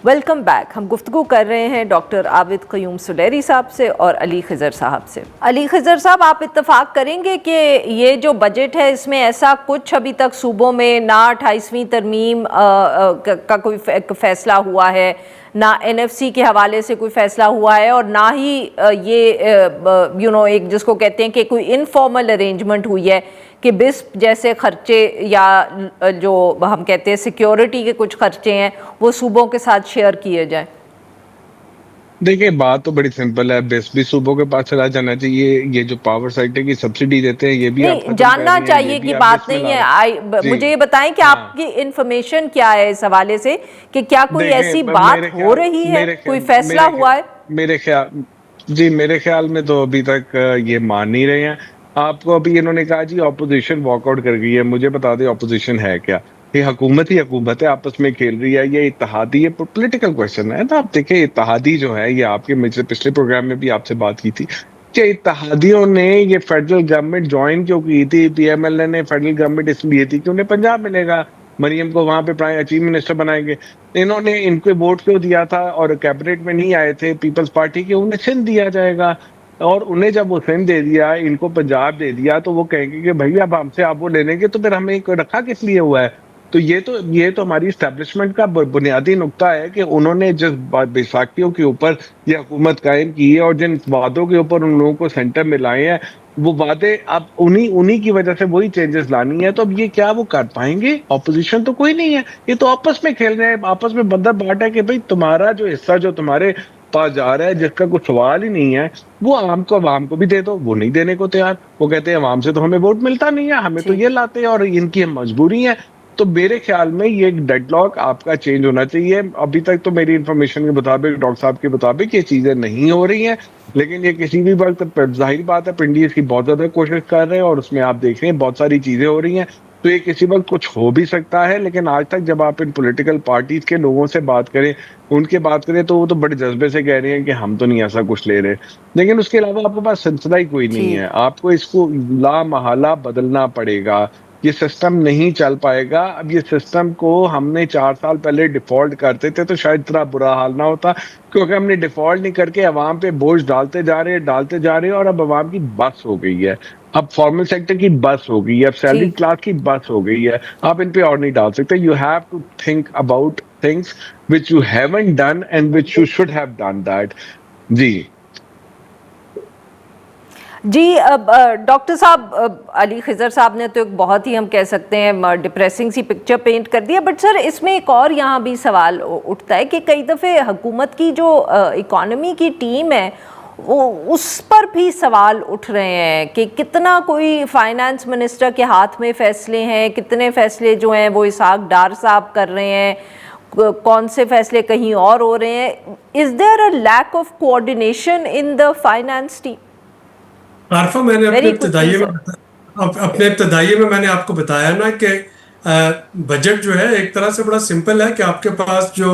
Welcome back. ہم گفتگو کر رہے ہیں ڈاکٹر عابد قیوم سلیری صاحب سے اور علی خضر صاحب سے. علی خضر صاحب، آپ اتفاق کریں گے کہ یہ جو بجٹ ہے اس میں ایسا کچھ ابھی تک صوبوں میں نہ 28ویں ترمیم کا کوئی فیصلہ ہوا ہے، نہ NFC کے حوالے سے کوئی فیصلہ ہوا ہے، اور نہ ہی یہ ایک جس کو کہتے ہیں کہ کوئی انفارمل ارینجمنٹ ہوئی ہے کہ بسپ جیسے خرچے یا جو ہم کہتے ہیں سیکیورٹی کے کچھ خرچے ہیں وہ صوبوں کے ساتھ شیئر کیے جائیں. دیکھیں، بات تو بڑی سمپل ہے. بیس بھی صوبوں کے پاس چلا جانا چاہیے. یہ جو پاور سیکٹر کی سبسڈی دیتے ہیں یہ بھی آپ نہیں، ختم کر جاننا رہی ہیں، یہ چاہیے بھی کہ آپ بات بسم نہیں لا رہے. ہے. جی مجھے یہ بتائیں کہ ہاں، آپ کی انفارمیشن کیا ہے اس حوالے سے کہ کیا کوئی ایسی دیکھیں بات ہو رہی ہے، کوئی فیصلہ ہوا ہے؟ میرے خیال میرے خیال میں تو ابھی تک یہ مان نہیں رہے ہیں. آپ کو ابھی انہوں نے کہا جی اپوزیشن واک آؤٹ کر گئی ہے. مجھے بتا دیں اپوزیشن ہے کیا؟ یہ حکومت ہی حکومت ہے، آپس میں کھیل رہی ہے. یہ اتحادی ہے، پولیٹیکل کوشچن ہے نا. آپ دیکھیں اتحادی جو ہے، یہ آپ کے پچھلے پروگرام میں بھی آپ سے بات کی تھی کہ اتحادیوں نے یہ فیڈرل گورنمنٹ جوائن کیوں کی تھی. PMLA نے فیڈرل گورنمنٹ اس لیے تھی کہ انہیں پنجاب ملے گا، مریم کو وہاں پہ چیف منسٹر بنائیں گے. انہوں نے ان کو ووٹ کیوں دیا تھا اور کیبنٹ میں نہیں آئے تھے پیپلز پارٹی کے؟ انہیں سندھ دیا جائے گا، اور انہیں جب وہ سندھ دے دیا، ان کو پنجاب دے دیا، تو وہ کہیں گے کہ بھائی اب ہم سے آپ وہ لے لیں گے تو پھر ہمیں رکھا کس لیے ہوا ہے؟ تو یہ تو ہماری اسٹیبلشمنٹ کا بنیادی نقطہ ہے کہ انہوں نے جس بیساکھیوں کے اوپر یہ حکومت قائم کی ہے اور جن وعدوں کے اوپر ان لوگوں کو سینٹر میں لائے ہیں، وہ وعدے اب انہی کی وجہ سے وہی چینجز لانی ہے. تو اب یہ کیا وہ کر پائیں گے؟ اپوزیشن تو کوئی نہیں ہے. یہ تو آپس میں کھیل رہے ہیں، آپس میں بندر بانٹ ہے کہ بھئی تمہارا جو حصہ جو تمہارے پاس جا رہا ہے، جس کا کوئی سوال ہی نہیں ہے، وہ عوام کو بھی دے دو. وہ نہیں دینے کو تیار. وہ کہتے ہیں عوام سے تو ہمیں ووٹ ملتا نہیں ہے، ہمیں تو یہ لاتے ہیں اور ان کی مجبوری ہے. تو میرے خیال میں یہ ڈیڈ لاک آپ کا چینج ہونا چاہیے. ابھی تک تو میری انفارمیشن کے مطابق، ڈاکٹر صاحب کے مطابق، یہ چیزیں نہیں ہو رہی ہیں. لیکن یہ کسی بھی وقت ظاہر بات ہے پنڈی اس کی بہت زیادہ کوشش کر رہے ہیں اور اس میں آپ دیکھ رہے ہیں بہت ساری چیزیں ہو رہی ہیں. تو یہ کسی وقت کچھ ہو بھی سکتا ہے. لیکن آج تک جب آپ ان پولیٹیکل پارٹیز کے لوگوں سے بات کریں، ان کے بات کریں، تو وہ تو بڑے جذبے سے کہہ رہے ہیں کہ ہم تو نہیں ایسا کچھ لے رہے. لیکن اس کے علاوہ آپ کے پاس سلسلہ ہی کوئی نہیں ہے. آپ کو اس کو لا محالہ بدلنا پڑے گا. یہ سسٹم نہیں چل پائے گا. اب یہ سسٹم کو ہم نے 4 سال پہلے ڈیفالٹ کرتے تھے تو شاید اتنا برا حال نہ ہوتا، کیونکہ ہم نے ڈیفالٹ نہیں کر کے عوام پہ بوجھ ڈالتے جا رہے ہیں اور اب عوام کی بس ہو گئی ہے. اب فارمل سیکٹر کی بس ہو گئی ہے، اب سیلری کلاس کی بس ہو گئی ہے. آپ ان پہ اور نہیں ڈال سکتے. You have to think about things which you haven't done and which you should have done that. جی جی ڈاکٹر صاحب، علی خضر صاحب نے تو ایک بہت ہی ہم کہہ سکتے ہیں ڈپریسنگ سی پکچر پینٹ کر دیا. بٹ سر، اس میں ایک اور یہاں بھی سوال اٹھتا ہے کہ کئی دفعے حکومت کی جو اکانومی کی ٹیم ہے اس پر بھی سوال اٹھ رہے ہیں کہ کتنا کوئی فائنانس منسٹر کے ہاتھ میں فیصلے ہیں، کتنے فیصلے جو ہیں وہ اسحاق ڈار صاحب کر رہے ہیں، کون سے فیصلے کہیں اور ہو رہے ہیں. Is there a lack of coordination in the finance team? Arifa, میں نے اپنے ابتدائیے میں میں نے آپ کو بتایا نا کہ بجٹ جو ہے ایک طرح سے بڑا سمپل ہے کہ آپ کے پاس جو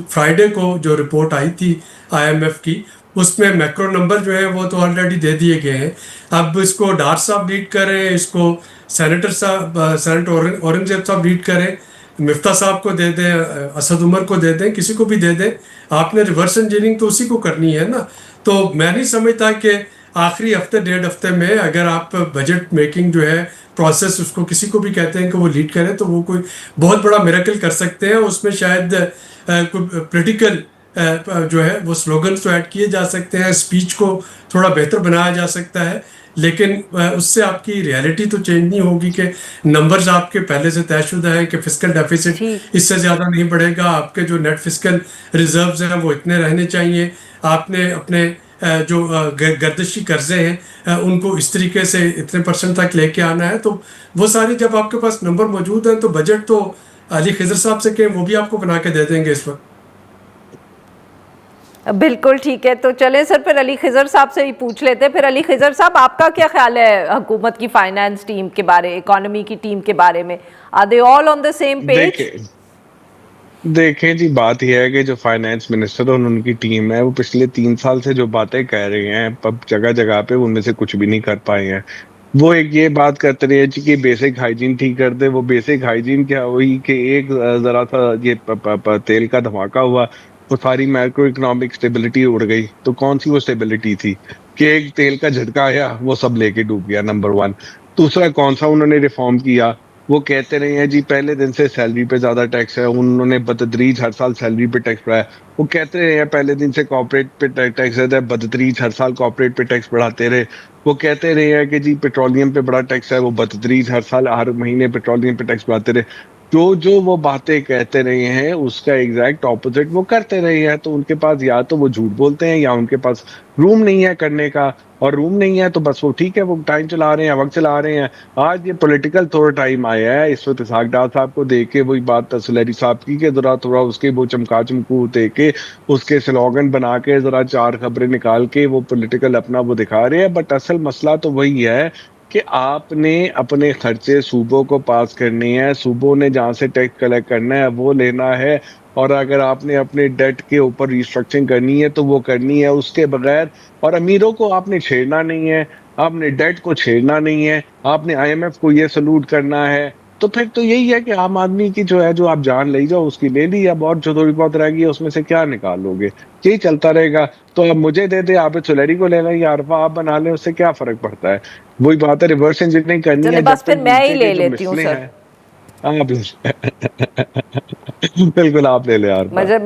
فرائیڈے کو جو رپورٹ آئی تھی IMF کی، اس میں میکرو نمبر جو ہے وہ تو آلریڈی دے دیے گئے ہیں. اب اس کو ڈار صاحب لیڈ کر رہے ہیں، اس کو سینیٹر اورنگزیب صاحب لیڈ کریں، مفتاح صاحب کو دے دیں، اسد عمر کو دے دیں، کسی کو بھی دے دیں. آپ نے ریورس انجینئرنگ تو اسی کو کرنی ہے نا. تو میں نہیں سمجھتا کہ آخری ہفتے 1.5 ہفتے میں اگر آپ بجٹ میکنگ جو ہے پروسیس اس کو کسی کو بھی کہتے ہیں کہ وہ لیڈ کریں تو وہ کوئی بہت بڑا میریکل کر سکتے ہیں. اس میں شاید پولیٹیکل جو ہے وہ سلوگنز تو ایڈ کیے جا سکتے ہیں، اسپیچ کو تھوڑا بہتر بنایا جا سکتا ہے، لیکن اس سے آپ کی ریالٹی تو چینج نہیں ہوگی کہ نمبرز آپ کے پہلے سے طے شدہ ہیں کہ فسکل ڈیفیسٹ اس سے زیادہ نہیں بڑھے گا، آپ کے جو نیٹ فسکل ریزروز ہیں وہ اتنے رہنے چاہیے، آپ نے اپنے جو گردشی قرضے ہیں ان کو اس طریقے سے اتنے % تک لے کے آنا ہے. تو وہ ساری جب آپ کے پاس نمبر موجود ہیں تو بجٹ تو علی خضر صاحب سے کہیں وہ بھی آپ کو بنا کے دے دیں گے اس وقت. بالکل ٹھیک ہے. تو چلیں سر پھر علی خضر صاحب سے ہی پوچھ لیتے ہیں. پھر علی خضر صاحب، آپ کا کیا خیال ہے حکومت کی فائنانس ٹیم کے بارے، اکانومی کی ٹیم کے بارے میں؟ Are they all on the same page? دیکھیں جی، بات یہ ہے کہ جو فائنانس منسٹر اور ان کی ٹیم ہے وہ پچھلے 3 سال سے جو باتیں کہہ رہے ہیں اب جگہ جگہ پہ ان میں سے کچھ بھی نہیں کر پائے ہیں. وہ ایک یہ بات کرتے رہے جی کہ بیسک ہائیجین ٹھیک کر دے. وہ بیسک ہائیجین کیا ہوئی کہ ایک ذرا سا یہ تیل کا دھماکہ ہوا، وہ ساری مائکرو اکنامک اسٹیبلٹی اڑ گئی. تو کون سی وہ اسٹیبلٹی تھی کہ ایک تیل کا جھٹکا آیا وہ سب لے کے ڈوب گیا، نمبر ون. دوسرا کون سا انہوں نے ریفارم کیا؟ وہ کہتے رہے ہیں جی پہلے دن سے سیلری پہ زیادہ ٹیکس ہے، انہوں نے بتدریج ہر سال سیلری پہ ٹیکس بڑھایا. وہ کہتے رہے ہیں پہلے دن سے کارپوریٹ پہ ٹیکس ہے، بتدریج ہر سال کارپوریٹ پہ ٹیکس بڑھاتے رہے. وہ کہتے رہے ہیں کہ جی پیٹرولیم پہ بڑا ٹیکس ہے، وہ بتدریج ہر سال ہر مہینے پیٹرولیم پہ ٹیکس بڑھاتے رہے. جو وہ باتیں کہتے رہے ہیں اس کا ایگزیکٹ اپوزٹ وہ کرتے رہے ہیں. تو ان کے پاس یا تو وہ جھوٹ بولتے ہیں یا ان کے پاس روم نہیں ہے کرنے کا، اور روم نہیں ہے تو بس وہ ٹھیک ہے، وہ ٹائم چلا رہے ہیں، وقت چلا رہے ہیں. آج یہ پولیٹیکل تھوڑا ٹائم آیا ہے اس وقت اسحاق ڈار صاحب کو دیکھ کے وہی بات سلیری صاحب کی کہ ذرا تھوڑا اس کے وہ چمکا چمکو دے کے اس کے سلوگن بنا کے ذرا چار خبریں نکال کے وہ پولیٹیکل اپنا وہ دکھا رہے ہیں. بٹ اصل مسئلہ تو وہی ہے کہ آپ نے اپنے خرچے صوبوں کو پاس کرنے ہیں، صوبوں نے جہاں سے ٹیکس کلیکٹ کرنا ہے وہ لینا ہے. اور اگر آپ نے اپنے ڈیٹ کے اوپر ریسٹرکچرنگ کرنی ہے تو وہ کرنی ہے اس کے بغیر. اور امیروں کو آپ نے چھیڑنا نہیں ہے، آپ نے ڈیٹ کو چھیڑنا نہیں ہے، آپ نے آئی ایم ایف کو یہ سلوٹ کرنا ہے. تو پھر تو یہی ہے کہ عام آدمی کی جو ہے جو آپ جان لے جاؤ اس کی لے لی. اب اور جو تھوڑی بہت رہ گئی اس میں سے کیا نکالو گے؟ یہی چلتا رہے گا. تو اب مجھے دے دے، آپ سلیری کو لے لیں یا عرفہ آپ بنا لیں، اس سے کیا فرق پڑتا ہے؟ وہی بات ہے، ریورس انجینئرنگ کرنی چلے ہے جب بس پھر تک میں ہی نیچے لے کے جو لیتی ہوں مسئلے سر. ہیں. ہاں بالکل آپ لے لیں عارفہ. مجھے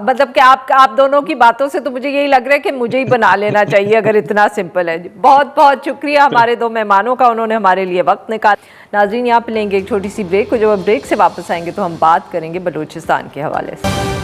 مطلب کہ آپ دونوں کی باتوں سے تو مجھے یہی لگ رہا ہے کہ مجھے ہی بنا لینا چاہیے اگر اتنا سمپل ہے. بہت بہت شکریہ ہمارے دو مہمانوں کا، انہوں نے ہمارے لیے وقت نکالا. ناظرین یہاں پہ لیں گے ایک چھوٹی سی بریک، اور جب ہم بریک سے واپس آئیں گے تو ہم بات کریں گے بلوچستان کے حوالے سے.